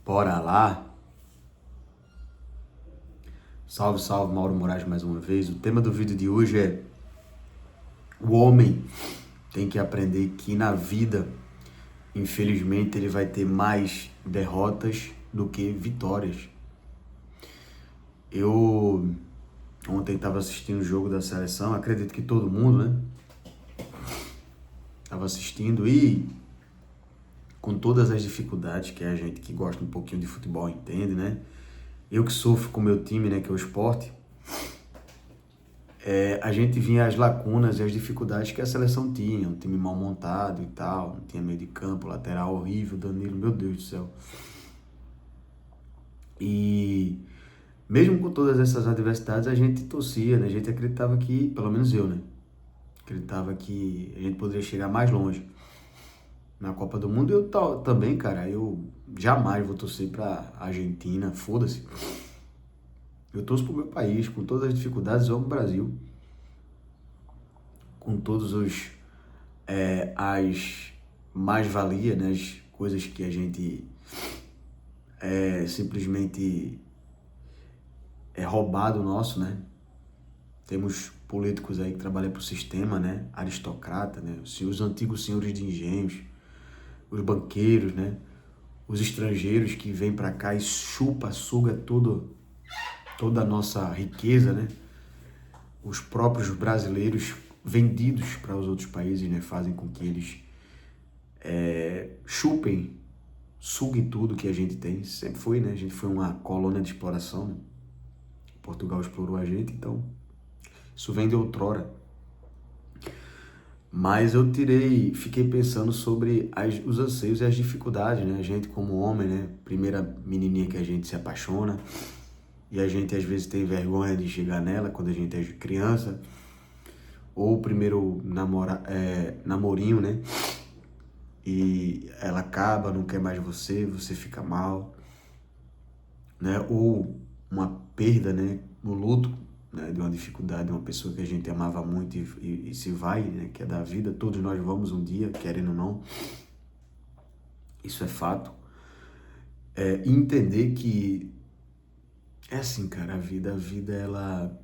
Bora lá? Salve, salve, Mauro Moraes mais uma vez. O tema do vídeo de hoje é: o homem tem que aprender que na vida, infelizmente, ele vai ter mais derrotas do que vitórias. Eu ontem estava assistindo o jogo da seleção, acredito que todo mundo, né? Estava assistindo e com todas as dificuldades que a gente que gosta um pouquinho de futebol entende, né? Eu que sofro com o meu time, né, que é o Sport, a gente vinha as lacunas e as dificuldades que a seleção tinha, um time mal montado e tal, não tinha meio de campo, lateral horrível, Danilo, meu Deus do céu. E mesmo com todas essas adversidades, a gente torcia, né? A gente acreditava que, pelo menos eu, né? Acreditava que a gente poderia chegar mais longe na Copa do Mundo. Eu também, cara, eu jamais vou torcer pra Argentina, foda-se. Eu torço pro meu país, com todas as dificuldades, eu amo o Brasil. Com todos as mais-valias, né? As coisas que a gente simplesmente é roubado nosso, né? Temos políticos aí que trabalham para o sistema, né? Aristocrata, né? Os antigos senhores de engenhos, os banqueiros, né? Os estrangeiros que vêm para cá e suga toda a nossa riqueza, né? Os próprios brasileiros vendidos para os outros países, né? Fazem com que eles suguem tudo que a gente tem. Sempre foi, né? A gente foi uma colônia de exploração, né? Portugal explorou a gente, então isso vem de outrora. Mas eu fiquei pensando sobre os anseios e as dificuldades, né? A gente como homem, né? Primeira menininha que a gente se apaixona e a gente às vezes tem vergonha de chegar nela quando a gente é criança. Ou o primeiro namorinho, né? E ela acaba, não quer mais você fica mal, né? Ou uma perda, né? No luto, né? De uma dificuldade, de uma pessoa que a gente amava muito e se vai, né? Que é da vida. Todos nós vamos um dia, querendo ou não. Isso é fato. E entender que é assim, cara, a vida ela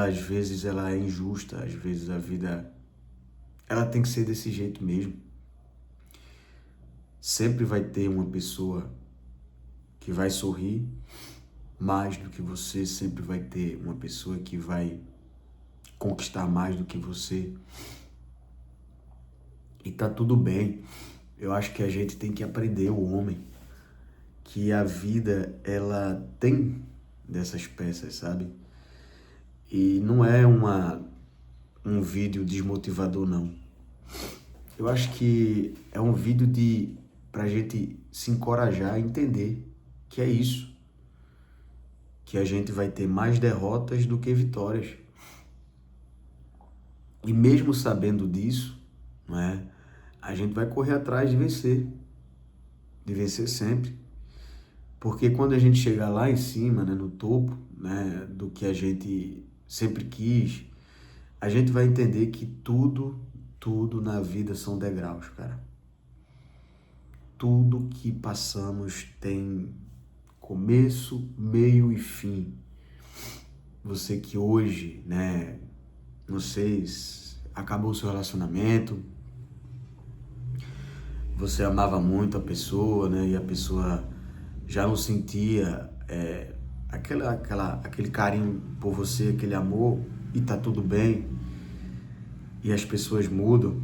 às vezes ela é injusta, às vezes a vida ela tem que ser desse jeito mesmo. Sempre vai ter uma pessoa que vai sorrir mais do que você, sempre vai ter uma pessoa que vai conquistar mais do que você. E tá tudo bem. Eu acho que a gente tem que aprender, o homem, que a vida ela tem dessas peças, sabe? E não é um vídeo desmotivador, não. Eu acho que é um vídeo pra gente se encorajar a entender que é isso. Que a gente vai ter mais derrotas do que vitórias. E mesmo sabendo disso, não é? A gente vai correr atrás de vencer sempre. Porque quando a gente chegar lá em cima, né, no topo, né, do que a gente sempre quis, a gente vai entender que tudo na vida são degraus, cara. Tudo que passamos tem começo, meio e fim. Você que hoje, né, não sei, acabou o seu relacionamento, você amava muito a pessoa, né, e a pessoa já não sentia aquele carinho por você, aquele amor, e tá tudo bem, e as pessoas mudam,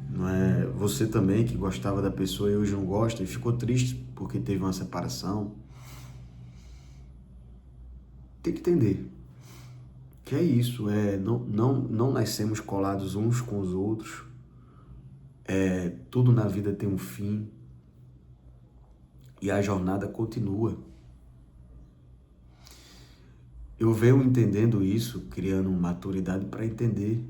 não é? Você também, que gostava da pessoa e hoje não gosta, e ficou triste porque teve uma separação. Tem que entender que é isso, não nascemos colados uns com os outros, tudo na vida tem um fim, e a jornada continua. Eu venho entendendo isso, criando maturidade para entender.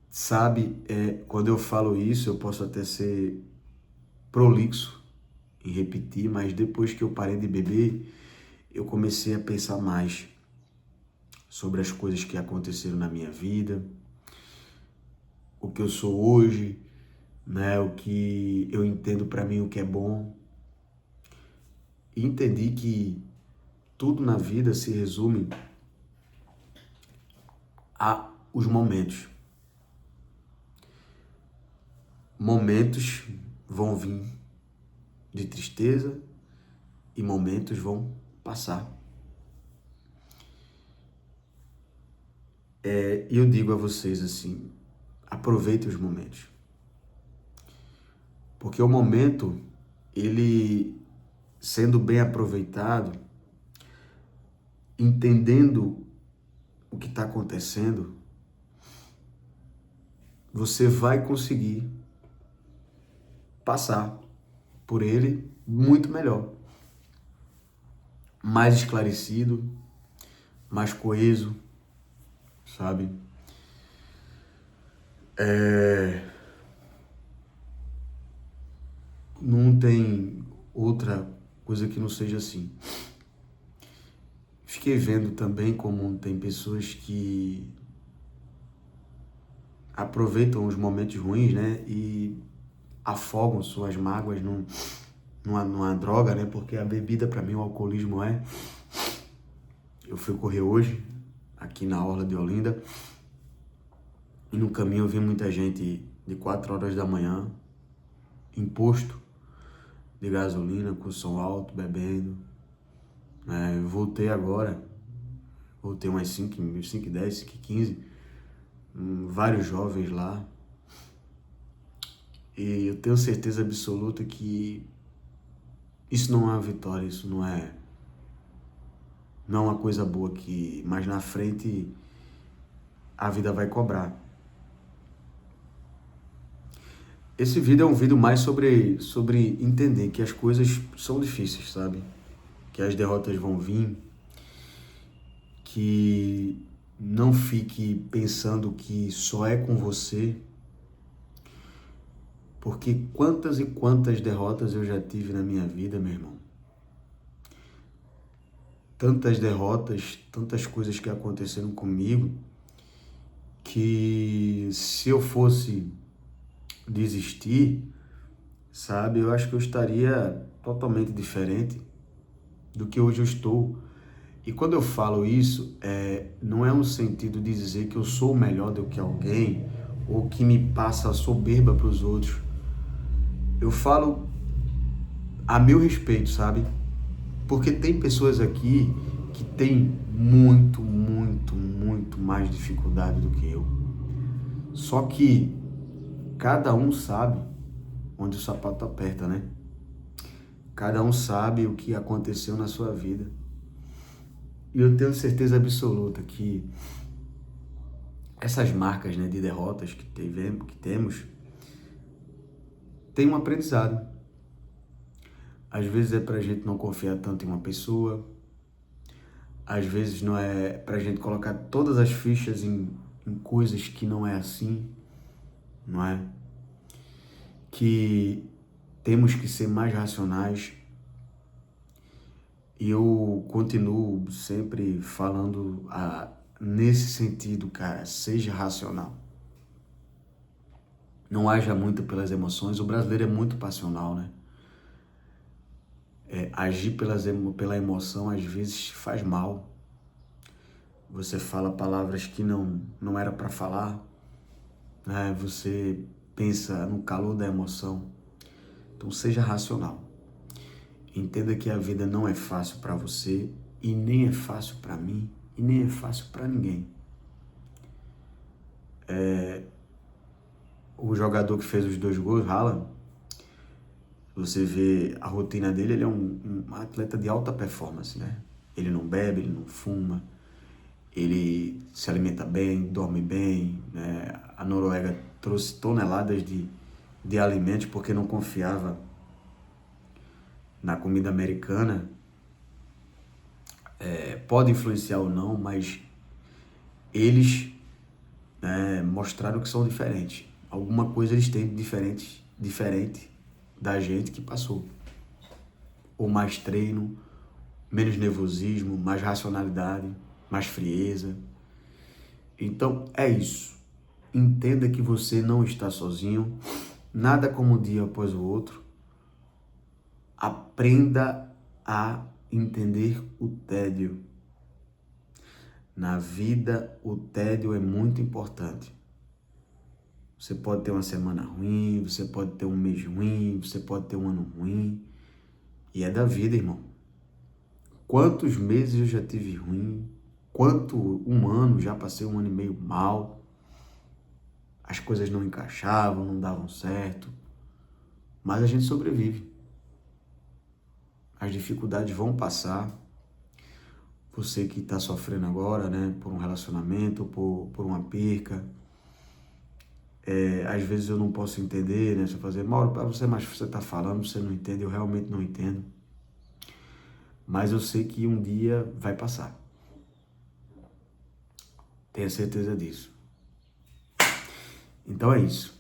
Sabe, quando eu falo isso, eu posso até ser prolixo em repetir, mas depois que eu parei de beber, eu comecei a pensar mais sobre as coisas que aconteceram na minha vida, o que eu sou hoje, né? O que eu entendo para mim o que é bom. E entendi que tudo na vida se resume a os momentos. Momentos vão vir de tristeza e momentos vão passar. E eu digo a vocês assim, aproveitem os momentos. Porque o momento, ele sendo bem aproveitado, entendendo o que está acontecendo, você vai conseguir passar por ele muito melhor. Mais esclarecido, mais coeso, sabe? Não tem outra coisa que não seja assim. Fiquei vendo também como tem pessoas que aproveitam os momentos ruins, né? E afogam suas mágoas numa droga, né? Porque a bebida, para mim, o alcoolismo é... Eu fui correr hoje, aqui na orla de Olinda, e no caminho eu vi muita gente de 4 horas da manhã, em posto de gasolina, com som alto, bebendo. Eu voltei agora, voltei umas 5h10, 5h15, vários jovens lá. E eu tenho certeza absoluta que isso não é uma vitória, isso não é uma coisa boa que mais na frente a vida vai cobrar. Esse vídeo é um vídeo mais sobre entender que as coisas são difíceis, sabe? Que as derrotas vão vir, que não fique pensando que só é com você, porque quantas e quantas derrotas eu já tive na minha vida, meu irmão. Tantas derrotas, tantas coisas que aconteceram comigo, que se eu fosse desistir, sabe, eu acho que eu estaria totalmente diferente do que hoje eu estou. E quando eu falo isso, não é um sentido de dizer que eu sou melhor do que alguém ou que me passa soberba para os outros. Eu falo a meu respeito, sabe? Porque tem pessoas aqui que têm muito, muito, muito mais dificuldade do que eu. Só que cada um sabe onde o sapato aperta, né? Cada um sabe o que aconteceu na sua vida. E eu tenho certeza absoluta que essas marcas, né, de derrotas que temos, tem um aprendizado. Às vezes é pra gente não confiar tanto em uma pessoa, às vezes não é pra gente colocar todas as fichas em coisas que não é assim, não é? Que temos que ser mais racionais. E eu continuo sempre falando nesse sentido, cara, seja racional. Não haja muito pelas emoções. O brasileiro é muito passional, né? Agir pela emoção às vezes faz mal. Você fala palavras que não era para falar, né? Você pensa no calor da emoção. Então seja racional. Entenda que a vida não é fácil para você e nem é fácil para mim e nem é fácil para ninguém. O jogador que fez os 2 gols, Haaland, você vê a rotina dele, ele é um atleta de alta performance, né? Ele não bebe, ele não fuma, ele se alimenta bem, dorme bem, né? A Noruega trouxe toneladas de alimentos porque não confiava na comida americana. Pode influenciar ou não, mas eles, né, mostraram que são diferentes. Alguma coisa eles têm de diferente da gente que passou. Ou mais treino, menos nervosismo, mais racionalidade, mais frieza. Então é isso. Entenda que você não está sozinho. nada como um dia após o outro. Aprenda a entender o tédio. Na vida, o tédio é muito importante. Você pode ter uma semana ruim, você pode ter um mês ruim, você pode ter um ano ruim. E é da vida, irmão. Quantos meses eu já tive ruim? Um ano, já passei um ano e meio mal. As coisas não encaixavam, não davam certo. Mas a gente sobrevive. As dificuldades vão passar. Você que está sofrendo agora, né, por um relacionamento, por uma perca. Às vezes eu não posso entender, né? Você fazer, Mauro, para você, mas você está falando, você não entende, eu realmente não entendo. Mas eu sei que um dia vai passar. Tenha certeza disso. Então é isso.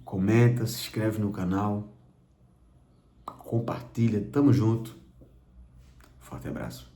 Comenta, se inscreve no canal, compartilha, tamo junto. Forte abraço.